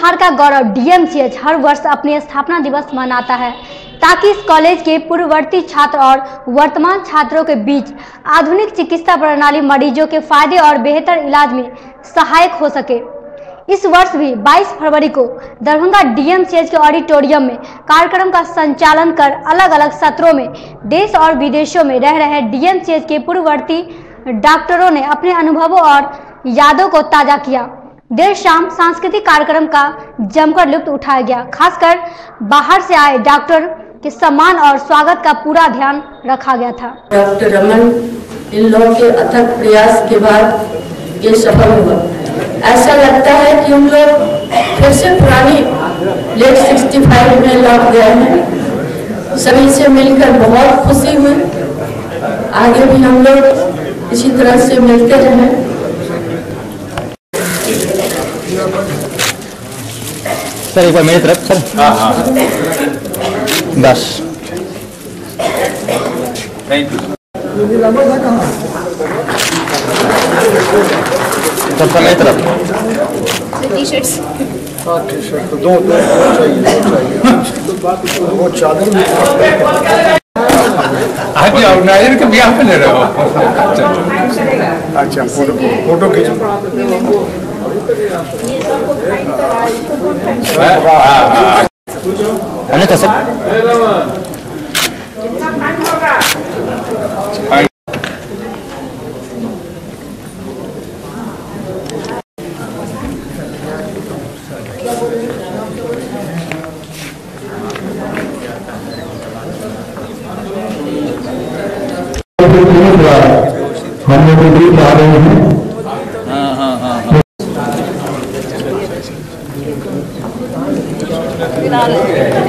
बिहार का गौरव डीएमसीएच हर वर्ष अपनी स्थापना दिवस मनाता है ताकि इस कॉलेज के पूर्ववर्ती छात्र और वर्तमान छात्रों के बीच आधुनिक चिकित्सा प्रणाली मरीजों के फायदे और बेहतर इलाज में सहायक हो सके। इस वर्ष भी 22 फरवरी को दरभंगा डीएमसीएच के ऑडिटोरियम में कार्यक्रम का संचालन कर अलग अलग सत्रों में देश और विदेशों में रह रहे डीएमसीएच के पूर्ववर्ती डॉक्टरों ने अपने अनुभवों और यादों को ताजा किया। देर शाम सांस्कृतिक कार्यक्रम का जमकर लुत्फ उठाया गया। खासकर बाहर से आए डॉक्टर के सम्मान और स्वागत का पूरा ध्यान रखा गया था। डॉक्टर रमन इन लोगों के अथक प्रयास के बाद ये सफल हुआ। ऐसा लगता है कि हम लोग फिर से पुरानी लेट 65 में लौट गए हैं। सभी से मिलकर बहुत खुशी हुई। आगे भी हम लोग इसी तरह से मिलते रहें। सर एक बार मेरी तरफ सर। हाँ बस थैंक यू सर। मेरी तरफ टी-शर्ट्स टी-शर्ट तो दो चाहिए वो चादर आज ऑर्गेनाइजर के ब्याह में ले रहे हो। अच्छा फोटो खींचो। अन्य सर हम लोग भी जा रहे हैं।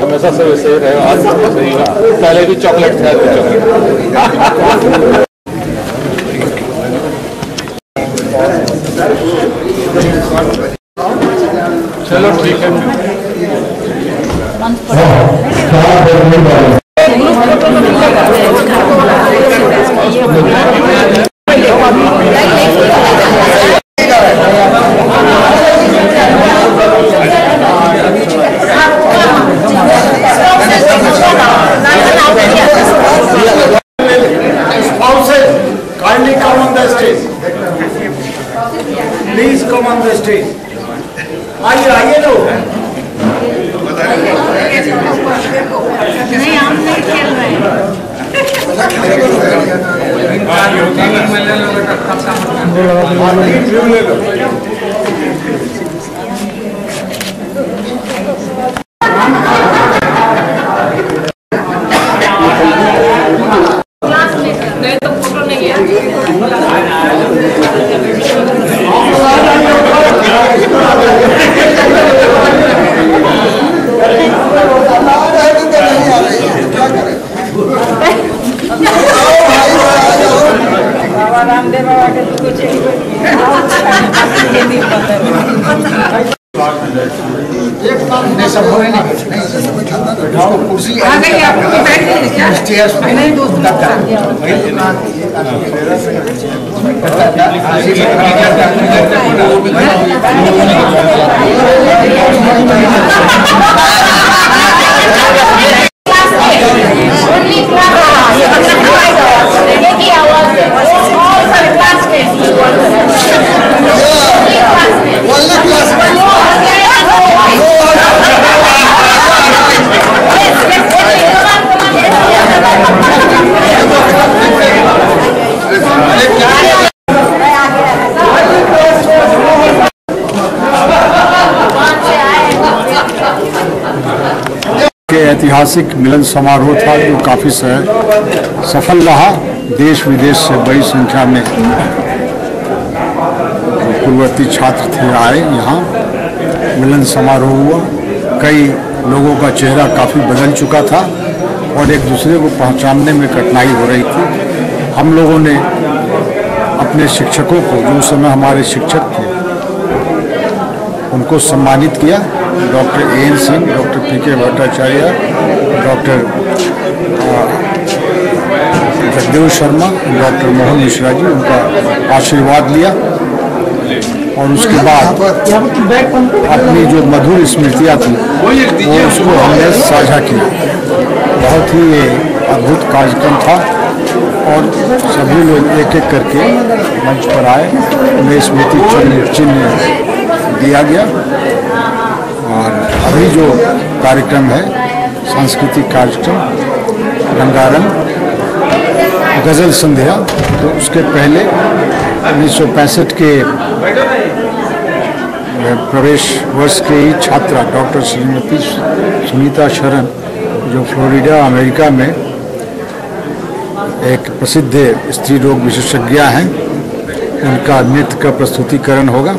हमेशा से वैसे ही रहे। आज सही हुआ। पहले भी चॉकलेट था चॉकलेट। चलो ठीक है। Kindly come on the stage. Please come on the stage. आइए लोग। नहीं हम नहीं खेल रहे हैं। तो फोटो नहीं रामदेव बाबा के कुछ कुर्सी आ गई आपको बैठने क्या नहीं दोस्त ऐतिहासिक मिलन समारोह था जो काफ़ी सफल रहा। देश विदेश से बड़ी संख्या में पूर्ववर्ती छात्र थे आए यहाँ। मिलन समारोह हुआ। कई लोगों का चेहरा काफ़ी बदल चुका था और एक दूसरे को पहचानने में कठिनाई हो रही थी। हम लोगों ने अपने शिक्षकों को, जो उस समय हमारे शिक्षक थे, उनको सम्मानित किया। Doctor A.N. Singh, doctor P.K. Bhattacharya, doctor Jagdev Sharma, doctor Mohan Mishra ji, उनका आशीर्वाद लिया। और उसके बाद अपनी जो मधुर स्मृतियाँ थी वो उसको हमने साझा किया। बहुत ही ये अद्भुत कार्यक्रम था और सभी लोग एक एक करके मंच पर आए, उन्हें स्मृति चिन्ह दिया गया। और अभी जो कार्यक्रम है सांस्कृतिक कार्यक्रम रंगारंग गज़ल संध्या, तो उसके पहले 1965 के प्रवेश वर्ष के ही छात्रा डॉक्टर श्रीमती सुनीता शरण, जो फ्लोरिडा अमेरिका में एक प्रसिद्ध स्त्री रोग विशेषज्ञ हैं, उनका नृत्य का प्रस्तुतिकरण होगा।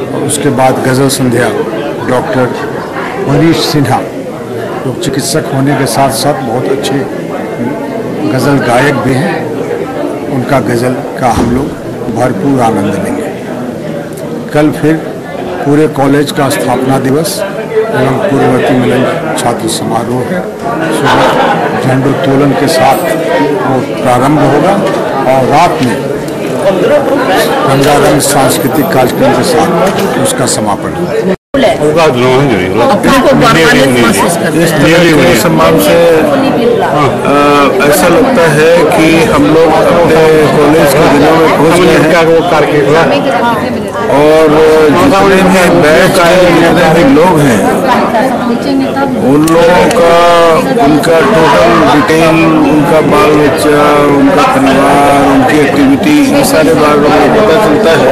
और उसके बाद गज़ल संध्या डॉक्टर मनीष सिन्हा, जो चिकित्सक होने के साथ साथ बहुत अच्छे गज़ल गायक भी हैं, उनका गज़ल का हम लोग भरपूर आनंद लेंगे। कल फिर पूरे कॉलेज का स्थापना दिवस एवं पूर्ववर्ती मिलन छात्र समारोह है। सुबह झंडोत्तोलन के साथ वो प्रारंभ होगा और रात में रंगारंग सांस्कृतिक कार्यक्रम के साथ उसका समापन होगा। इस तरह के सम्मान से ऐसा लगता है कि हम लोग अपने कॉलेज के दिनों में पहुंच गए हैं और जितने भी बैच आए, जितने भी लोग हैं, उन लोगों का उनका टोटल डिटेल, उनका बाल बच्चा, उनका परिवार, उनकी एक्टिविटी, ये सारे बारे में पता चलता है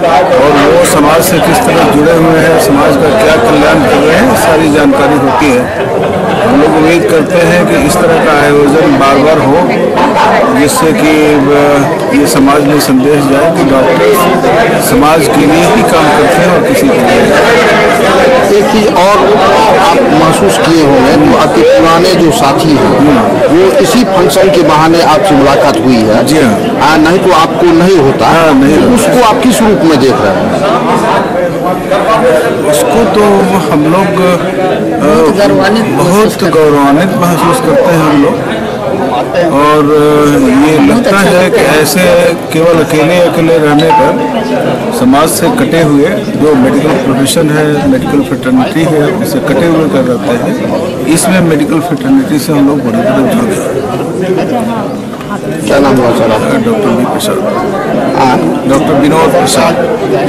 और वो समाज से किस तरह जुड़े हुए हैं, समाज का क्या कल्याण कर रहे हैं, सारी जानकारी होती है। हम लोग उम्मीद करते हैं कि इस तरह का आयोजन बार बार हो, जिससे कि ये समाज में संदेश जाए कि डॉक्टर समाज के लिए ही काम करते हैं और किसी के लिए। एक चीज़ और आप महसूस किए होंगे, तो आपके पुराने जो साथी हैं वो इसी फंक्शन के बहाने आपसे मुलाकात हुई है। जी हाँ। नहीं तो आपको नहीं होता। नहीं उसको आप किस रूप में देख रहे हैं? उसको तो हम लोग बहुत गौरवान्वित महसूस करते हैं हम लोग, और ये लगता है कि ऐसे केवल अकेले रहने पर समाज से कटे हुए जो मेडिकल प्रोफेशन है, मेडिकल फ्रेटर्निटी है, उससे कटे हुए कर रहते हैं। इसमें मेडिकल फ्रेटर्निटी से हम लोग बड़े जुड़ गए। क्या नाम हुआ सर आपका? डॉक्टर बी प्रसाद, डॉक्टर विनोद प्रसाद।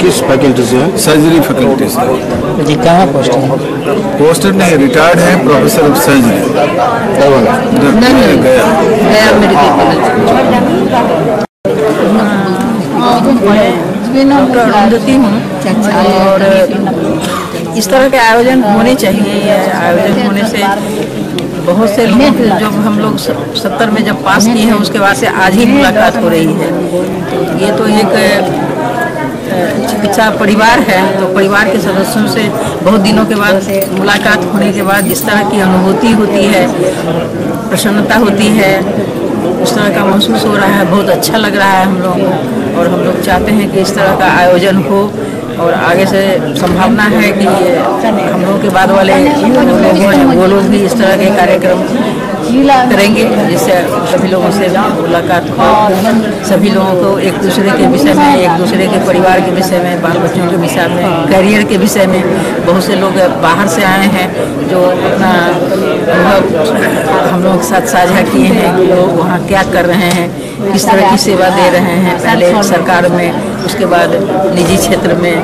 किस फैकल्टी से है? सर्जरी फैकल्टी से। जी कहाँ पोस्टेड? पोस्टेड नहीं, रिटायर्ड है, प्रोफेसर ऑफ सर्जरी गया मेडिकल कॉलेज। अरुंधति हूँ और इस तरह के आयोजन होने चाहिए। आयोजन होने से बहुत से लोग, जब हम लोग 70 में जब पास किए हैं उसके बाद से आज ही मुलाकात हो रही है। तो ये तो एक चिकित्सा परिवार है, तो परिवार के सदस्यों से बहुत दिनों के बाद मुलाकात होने के बाद जिस तरह की अनुभूति होती है, प्रसन्नता होती है, उस तरह का महसूस हो रहा है। बहुत अच्छा लग रहा है हम लोगों को, और हम लोग चाहते हैं कि इस तरह का आयोजन हो और आगे से संभावना है कि हम लोगों के बाद वाले लोग हैं वो लोग भी इस तरह के कार्यक्रम करेंगे, जिससे सभी लोगों से मुलाकात हो, सभी लोगों को एक दूसरे के विषय में, एक दूसरे के परिवार के विषय में, बाल बच्चों के विषय में, करियर के विषय में। बहुत से लोग बाहर से आए हैं जो अपना अनुभव हम लोगों के साथ साझा किए हैं कि लोग वहाँ क्या कर रहे हैं, किस तरह की सेवा दे रहे हैं, पहले सरकार में, उसके बाद निजी क्षेत्र में।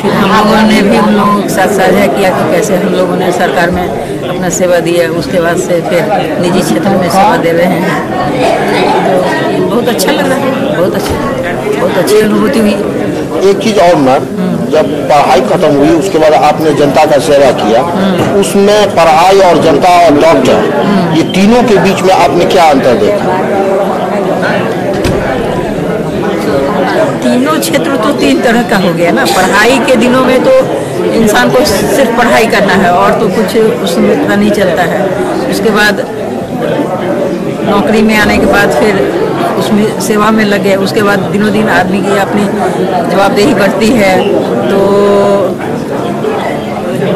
फिर हम लोगों ने भी उन लोगों के साथ साझा किया कि कैसे हम लोगों ने सरकार में अपना सेवा दिया, उसके बाद से फिर निजी क्षेत्र में सेवा दे रहे हैं। तो बहुत अच्छा लग रहा है, बहुत अच्छी अनुभूति हुई। एक चीज़ और मैम, जब पढ़ाई खत्म हुई उसके बाद आपने जनता का सेवा किया, उसमें पढ़ाई और जनता और डॉक्टर, ये तीनों के बीच में आपने क्या अंतर देखा? तीनों क्षेत्र तो तीन तरह का हो गया ना। पढ़ाई के दिनों में तो इंसान को सिर्फ पढ़ाई करना है और तो कुछ उसमें पता नहीं चलता है। उसके बाद नौकरी में आने के बाद फिर उसमें सेवा में लगे, उसके बाद दिनों दिन आदमी की अपनी जवाबदेही बढ़ती है। तो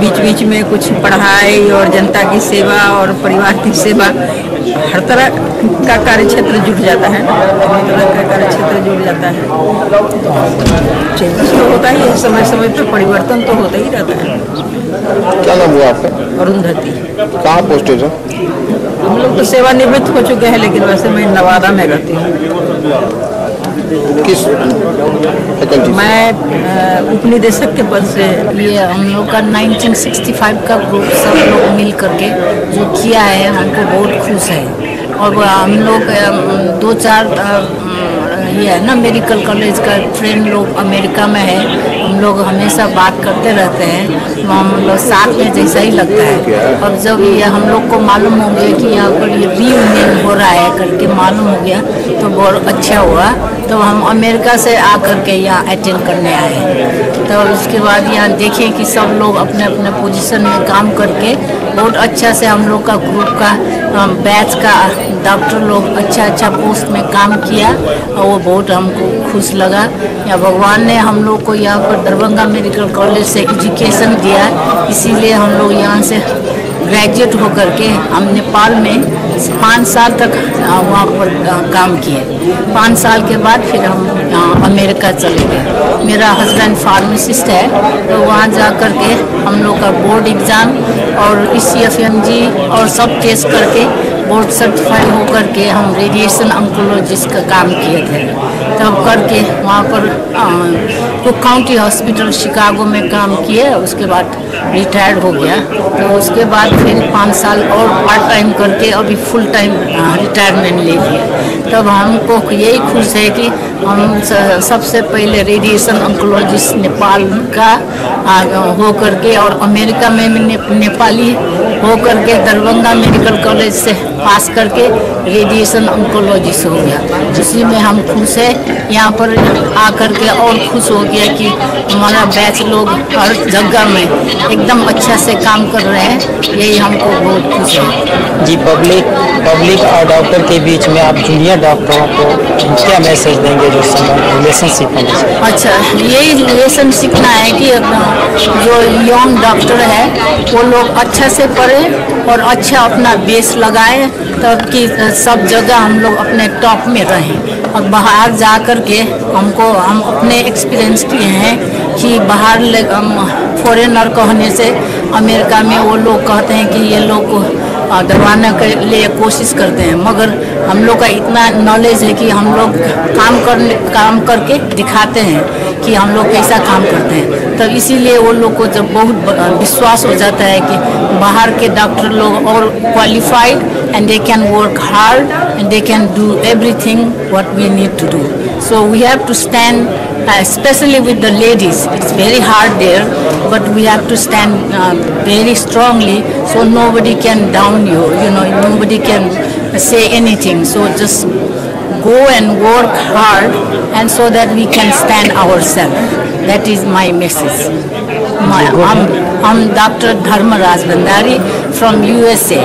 बीच बीच में कुछ पढ़ाई और जनता की सेवा और परिवार की सेवा, हर तरह का कार्य क्षेत्र जुड़ जाता है, हर तरह का कार्य क्षेत्र जुड़ जाता है। चेंजेस तो होता ही है, समय समय पर परिवर्तन तो होता ही रहता है। क्या नाम हुआ आपका? अरुंधति। कहाँ पोस्टेड है? हम लोग तो सेवानिवृत्त हो चुके हैं, लेकिन वैसे मैं नवादा में रहती हूँ। किस फैकल्टी? मैं उपनिदेशक के पद से। ये हम लोग का 1965 का ग्रुप सब लोग मिल करके जो किया है, हमको बहुत खुश है। और हम लोग 2-4 ये है ना, मेडिकल कॉलेज का फ्रेंड लोग अमेरिका में है, हम लोग हमेशा बात करते रहते हैं, हम लोग साथ में जैसा ही लगता है। और जब ये हम लोग को मालूम हो गया कि यहाँ पर ये रीयूनियन हो रहा है करके मालूम हो गया, तो बहुत अच्छा हुआ। तो हम अमेरिका से आकर के यहाँ अटेंड करने आए। तो उसके बाद यहाँ देखें कि सब लोग अपने अपने पोजीशन में काम करके बहुत अच्छा से हम लोग का ग्रुप का बैच का डॉक्टर लोग अच्छा पोस्ट में काम किया, और वो बहुत हमको खुश लगा। या भगवान ने हम लोग को यहाँ पर दरभंगा मेडिकल कॉलेज से एजुकेशन दिया, इसीलिए हम लोग यहाँ से ग्रेजुएट होकर के हम नेपाल में 5 साल तक वहाँ पर काम किए। 5 साल के बाद फिर हम अमेरिका चले गए। मेरा हस्बैंड फार्मासिस्ट है, तो वहाँ जा कर के हम लोग का बोर्ड एग्ज़ाम और ECFMG और सब टेस्ट करके बोर्ड सर्टिफाइड होकर के हम रेडिएशन ऑन्कोलॉजिस्ट का काम किए थे। तब करके वहाँ पर कुक काउंटी हॉस्पिटल शिकागो में काम किए, उसके बाद रिटायर्ड हो गया। तो उसके बाद फिर 5 साल और पार्ट टाइम करके अभी फुल टाइम रिटायरमेंट ले लिया। तब हमको यही खुश है कि हम सबसे पहले रेडिएशन ऑन्कोलॉजिस्ट नेपाल का हो करके और अमेरिका में नेपाली हो करके दरभंगा मेडिकल कॉलेज से पास करके रेडिएशन ऑन्कोलॉजिस्ट हो गया। इसी में हम खुश है। यहाँ पर आकर के और खुश हो गया कि हमारा बैच लोग हर जगह में एकदम अच्छा से काम कर रहे हैं, यही हमको बहुत खुश है। जी, पब्लिक और डॉक्टर के बीच में आप जूनियर डॉक्टरों को क्या मैसेज देंगे जो रिलेशनशिप होना चाहिए? अच्छा, यही रिलेशन सीखना है कि जो यंग डॉक्टर है वो लोग अच्छा से पढ़ें और अच्छा अपना बेस लगाएं, तब कि सब जगह हम लोग अपने टॉप में रहें। और बाहर जा कर के हम अपने एक्सपीरियंस किए हैं कि बाहर फॉरेनर कहने से अमेरिका में वो लोग कहते हैं कि ये लोग को दबाने के लिए कोशिश करते हैं, मगर हम लोग का इतना नॉलेज है कि हम लोग काम करके दिखाते हैं कि हम लोग कैसा काम करते हैं। तो इसीलिए वो लोग को जब बहुत विश्वास हो जाता है कि बाहर के डॉक्टर लोग और qualified and they can work hard and they can do everything what we need to do. So we have to stand, especially with the ladies. It's very hard there, but we have to stand very strongly so nobody can down you. You know, nobody can say anything. So just go and work hard, and so that we can stand ourselves. That is my message. I'm Dr. Dharmaraj Bhandari from USA.